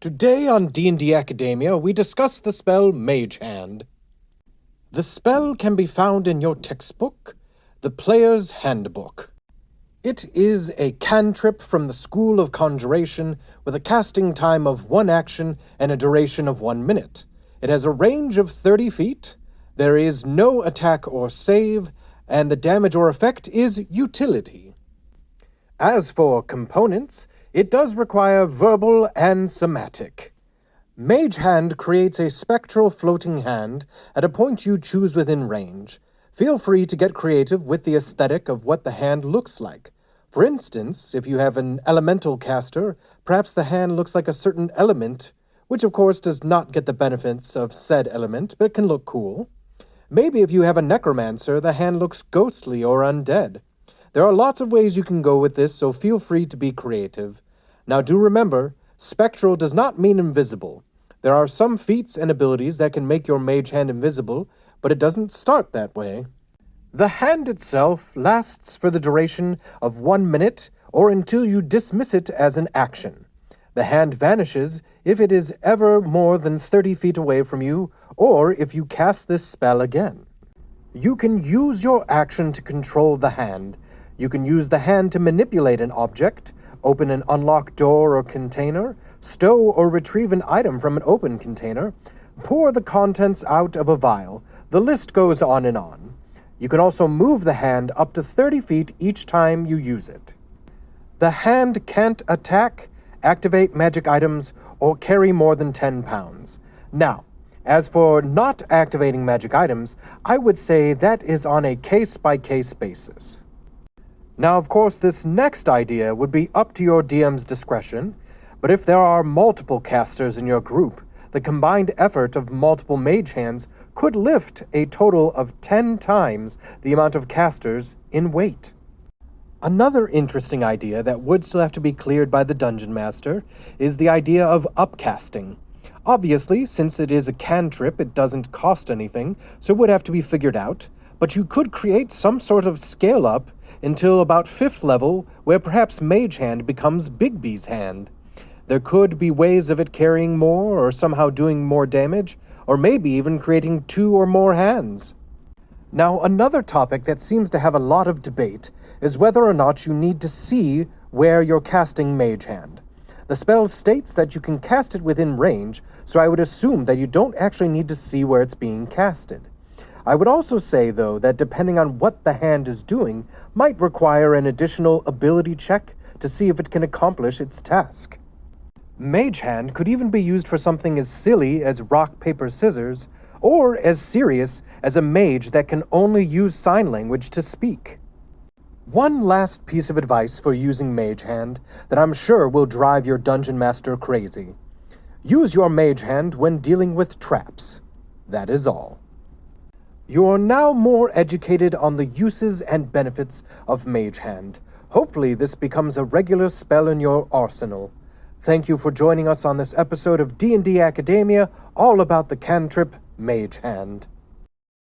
Today on D&D Academia, we discuss the spell Mage Hand. The spell can be found in your textbook, the Player's Handbook. It is a cantrip from the School of Conjuration with a casting time of 1 action and a duration of 1 minute. It has a range of 30 feet, there is no attack or save, and the damage or effect is utility. As for components, it does require verbal and somatic. Mage Hand creates a spectral floating hand at a point you choose within range. Feel free to get creative with the aesthetic of what the hand looks like. For instance, if you have an elemental caster, perhaps the hand looks like a certain element, which of course does not get the benefits of said element, but can look cool. Maybe if you have a necromancer, the hand looks ghostly or undead. There are lots of ways you can go with this, so feel free to be creative. Now do remember, spectral does not mean invisible. There are some feats and abilities that can make your mage hand invisible, but it doesn't start that way. The hand itself lasts for the duration of 1 minute or until you dismiss it as an action. The hand vanishes if it is ever more than 30 feet away from you or if you cast this spell again. You can use your action to control the hand. You can use the hand to manipulate an object, open an unlocked door or container, stow or retrieve an item from an open container, pour the contents out of a vial. The list goes on and on. You can also move the hand up to 30 feet each time you use it. The hand can't attack, activate magic items, or carry more than 10 pounds. Now, as for not activating magic items, I would say that is on a case-by-case basis. Now, of course, this next idea would be up to your DM's discretion, but if there are multiple casters in your group, the combined effort of multiple mage hands could lift a total of 10 times the amount of casters in weight. Another interesting idea that would still have to be cleared by the dungeon master is the idea of upcasting. Obviously, since it is a cantrip, it doesn't cost anything, so it would have to be figured out, but you could create some sort of scale up until about 5th level, where perhaps Mage Hand becomes Bigby's Hand. There could be ways of it carrying more, or somehow doing more damage, or maybe even creating 2 or more hands. Now, another topic that seems to have a lot of debate is whether or not you need to see where you're casting Mage Hand. The spell states that you can cast it within range, so I would assume that you don't actually need to see where it's being casted. I would also say, though, that depending on what the hand is doing, might require an additional ability check to see if it can accomplish its task. Mage Hand could even be used for something as silly as rock, paper, scissors, or as serious as a mage that can only use sign language to speak. One last piece of advice for using Mage Hand that I'm sure will drive your dungeon master crazy. Use your Mage Hand when dealing with traps. That is all. You are now more educated on the uses and benefits of Mage Hand. Hopefully this becomes a regular spell in your arsenal. Thank you for joining us on this episode of D&D Academia, all about the cantrip Mage Hand.